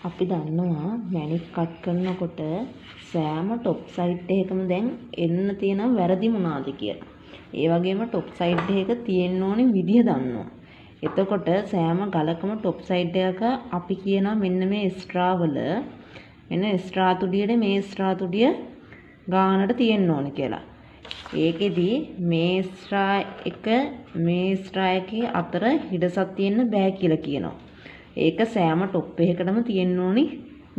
අපි දන්නවා මැණික් කට් කරනකොට සෑම টොප් සයිඩ් එකකම දැන් එන්න තියෙන වැරදි මොනවාද කියලා. ඒ වගේම টොප් සයිඩ් එක තියෙන්න ඕනේ විදිහ දන්නවා. එතකොට සෑම ගලකම টොප් සයිඩ් එක අපි කියනවා මෙන්න මේ ස්ට්‍රා වල මෙන්න ස්ට්‍රා තුඩියට මේ ස්ට්‍රා තුඩිය ගානට තියෙන්න ඕනේ කියලා. ඒකෙදි මේ ස්ට්‍රා එක මේ ස්ට්‍රා එකේ අතර හිඩසක් තියෙන්න බෑ කියලා කියනවා. ඒක සෑම টොප් එකකටම තියෙන්න ඕනි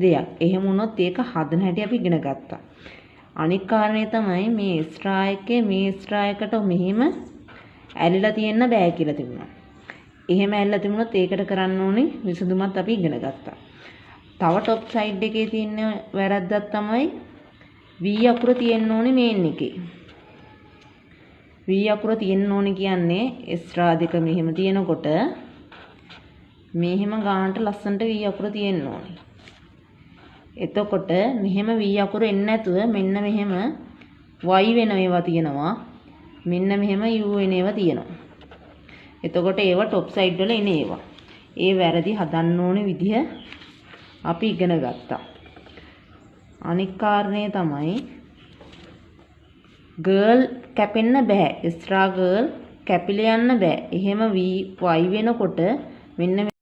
දෙයක්. එහෙම වුණොත් ඒක හදන හැටි අපි ඉගෙන ගත්තා. අනික් කාරණේ තමයි මේ ස්ට්‍රා එකේ මේ ස්ට්‍රා එකට මෙහිම ඇලිලා තියෙන්න බෑ කියලා තිබුණා. එහෙම ඇලිලා තිබුණොත් ඒකට කරන්න ඕනි විසඳුමත් අපි ඉගෙන ගත්තා. තව টොප් සයිඩ් එකේ තියෙන වැරද්දක් තමයි V අකුර තියෙන්න ඕනි මේන් එකේ. V අකුර තියෙන්න ඕනි කියන්නේ ස්ට්‍රා දෙක මෙහෙම තියෙනකොට මෙහෙම ගානට ලස්සනට V අකුර තියෙන්න ඕනේ. එතකොට මෙහෙම V අකුර එන්නේ නැතුව මෙන්න මෙහෙම Y වෙන ඒවා තියෙනවා. මෙන්න මෙහෙම U වෙන ඒවා තියෙනවා. එතකොට ඒවා টොප් සයිඩ් වල එන ඒවා. ඒ වැරදි හදන්න ඕනේ විදිහ අපි ඉගෙන ගත්තා. අනික් කාරණේ තමයි ගර්ල් කැපෙන්න බෑ. ස්ට්‍රා ගර්ල් කැපිලා යන්න බෑ. එහෙම Y වෙනකොට මෙන්න